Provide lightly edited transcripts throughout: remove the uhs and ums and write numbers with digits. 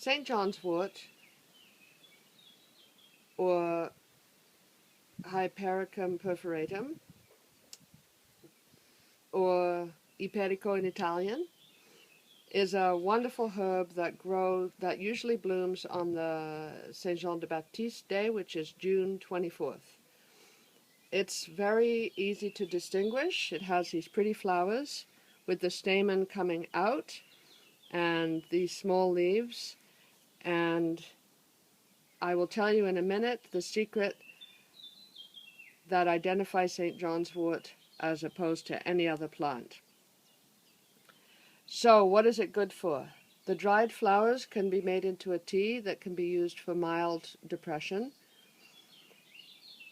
St. John's wort, or Hypericum perforatum, or Iperico in Italian, is a wonderful herb that usually blooms on the Saint Jean de Baptiste Day, which is June 24th. It's very easy to distinguish. It has these pretty flowers with the stamen coming out and these small leaves, and I will tell you in a minute the secret that identifies St. John's wort as opposed to any other plant. So what is it good for? The dried flowers can be made into a tea that can be used for mild depression.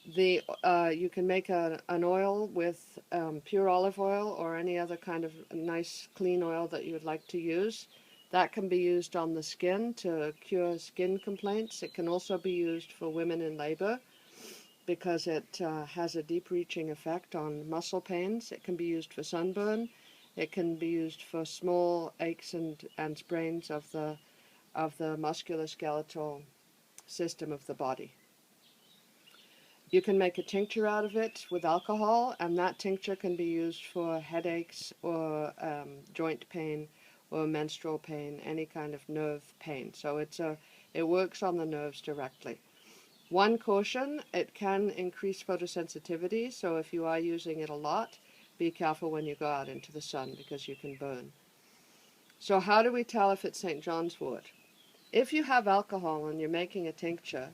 You can make an oil with pure olive oil or any other kind of nice clean oil that you would like to use. That can be used on the skin to cure skin complaints. It can also be used for women in labor because it has a deep-reaching effect on muscle pains. It can be used for sunburn. It can be used for small aches and sprains of the musculoskeletal system of the body. You can make a tincture out of it with alcohol, and that tincture can be used for headaches or joint pain or menstrual pain, any kind of nerve pain. So it works on the nerves directly. One caution, it can increase photosensitivity, so if you are using it a lot, be careful when you go out into the sun because you can burn. So how do we tell if it's St. John's wort? If you have alcohol and you're making a tincture,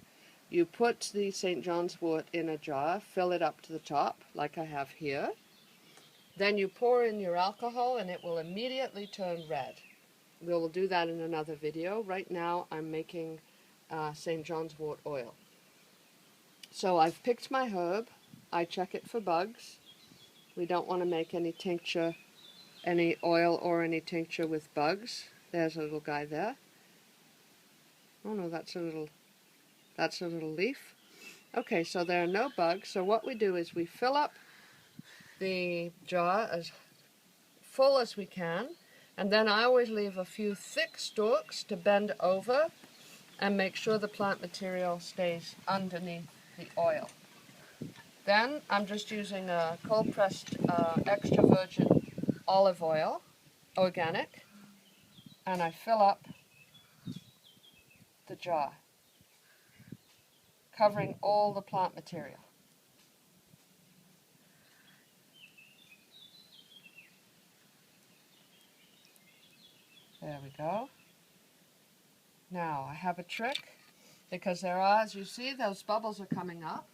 you put the St. John's wort in a jar, fill it up to the top, like I have here. Then you pour in your alcohol and it will immediately turn red. We will do that in another video. Right now I'm making St. John's wort oil. So I've picked my herb. I check it for bugs. We don't want to make any tincture, any oil or any tincture with bugs. There's a little guy there. Oh no, that's a little leaf. Okay, so there are no bugs. So what we do is we fill up the jar as full as we can, and then I always leave a few thick stalks to bend over and make sure the plant material stays underneath the oil. Then I'm just using a cold-pressed extra virgin olive oil, organic, and I fill up the jar, covering all the plant material. There we go. Now I have a trick, because there are, as you see, those bubbles are coming up.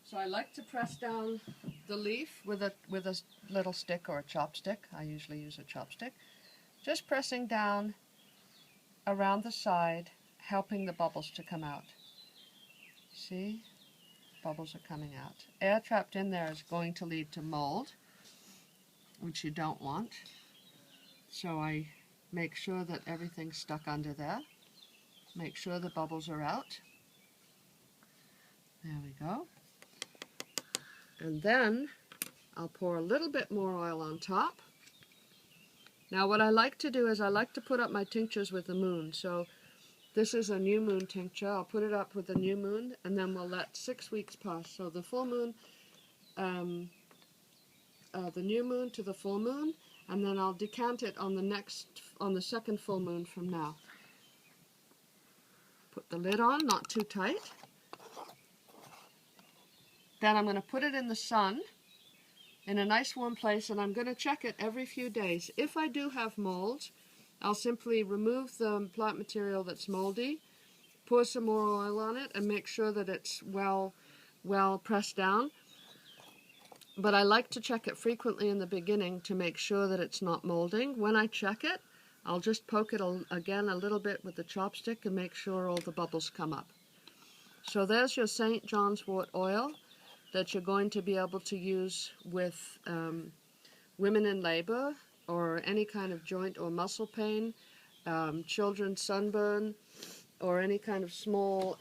So I like to press down the leaf with a little stick or a chopstick. I usually use a chopstick. Just pressing down around the side, helping the bubbles to come out. See? Bubbles are coming out. Air trapped in there is going to lead to mold, which you don't want. So I make sure that everything's stuck under there. Make sure the bubbles are out. There we go. And then I'll pour a little bit more oil on top. Now what I like to do is I like to put up my tinctures with the moon. So this is a new moon tincture. I'll put it up with the new moon, and then we'll let 6 weeks pass. So the full moon, the new moon to the full moon, and then I'll decant it on the second full moon from now. Put the lid on, not too tight. Then I'm going to put it in the sun in a nice warm place, and I'm going to check it every few days. If I do have mold, I'll simply remove the plant material that's moldy, pour some more oil on it, and make sure that it's well pressed down. But I like to check it frequently in the beginning to make sure that it's not molding. When I check it, I'll just poke it again a little bit with the chopstick and make sure all the bubbles come up. So there's your St. John's wort oil that you're going to be able to use with women in labor or any kind of joint or muscle pain, children's sunburn, or any kind of small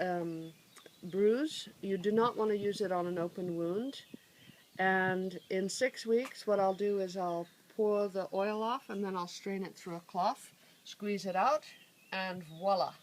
bruise. You do not want to use it on an open wound. And in 6 weeks, what I'll do is I'll pour the oil off, and then I'll strain it through a cloth, squeeze it out, and voila!